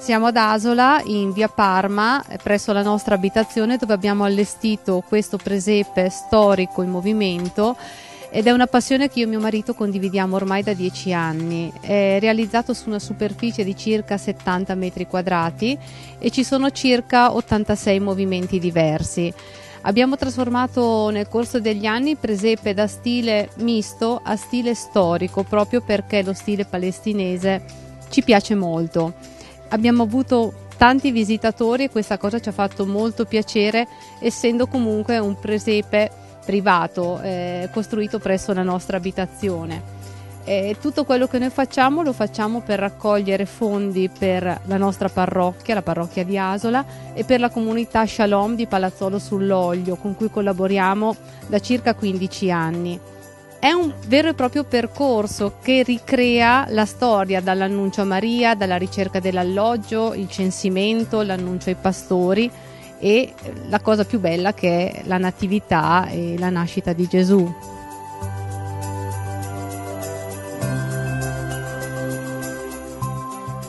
Siamo ad Asola, in via Parma, presso la nostra abitazione, dove abbiamo allestito questo presepe storico in movimento, ed è una passione che io e mio marito condividiamo ormai da 10 anni. È realizzato su una superficie di circa 70 metri quadrati e ci sono circa 86 movimenti diversi. Abbiamo trasformato nel corso degli anni il presepe da stile misto a stile storico, proprio perché lo stile palestinese ci piace molto. Abbiamo avuto tanti visitatori e questa cosa ci ha fatto molto piacere, essendo comunque un presepe privato costruito presso la nostra abitazione. Tutto quello che noi facciamo lo facciamo per raccogliere fondi per la nostra parrocchia, la parrocchia di Asola, e per la comunità Shalom di Palazzolo sull'Oglio, con cui collaboriamo da circa 15 anni. È un vero e proprio percorso che ricrea la storia dall'annuncio a Maria, dalla ricerca dell'alloggio, il censimento, l'annuncio ai pastori e la cosa più bella che è la natività e la nascita di Gesù.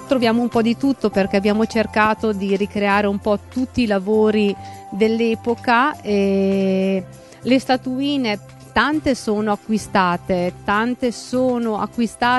Troviamo un po' di tutto, perché abbiamo cercato di ricreare un po' tutti i lavori dell'epoca. E le statuine tante sono acquistate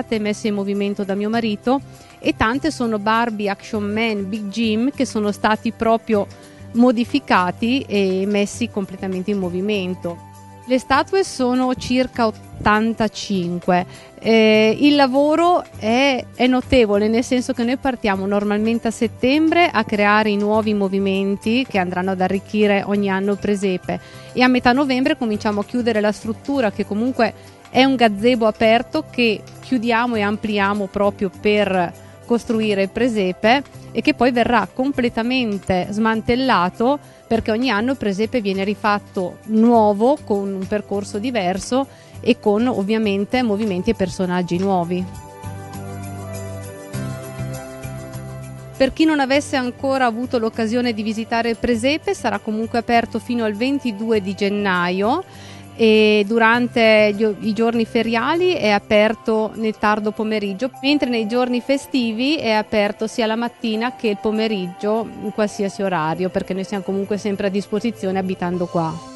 e messe in movimento da mio marito, e tante sono Barbie, Action Man, Big Jim, che sono stati proprio modificati e messi completamente in movimento. Le statue sono circa 85. Il lavoro è notevole, nel senso che noi partiamo normalmente a settembre a creare i nuovi movimenti che andranno ad arricchire ogni anno il presepe, e a metà novembre cominciamo a chiudere la struttura, che comunque è un gazebo aperto che chiudiamo e ampliamo proprio per costruire il presepe, e che poi verrà completamente smantellato, perché ogni anno il presepe viene rifatto nuovo, con un percorso diverso e con ovviamente movimenti e personaggi nuovi. Per chi non avesse ancora avuto l'occasione di visitare il presepe, sarà comunque aperto fino al 22 di gennaio, e durante i giorni feriali è aperto nel tardo pomeriggio, mentre nei giorni festivi è aperto sia la mattina che il pomeriggio, in qualsiasi orario, perché noi siamo comunque sempre a disposizione abitando qua.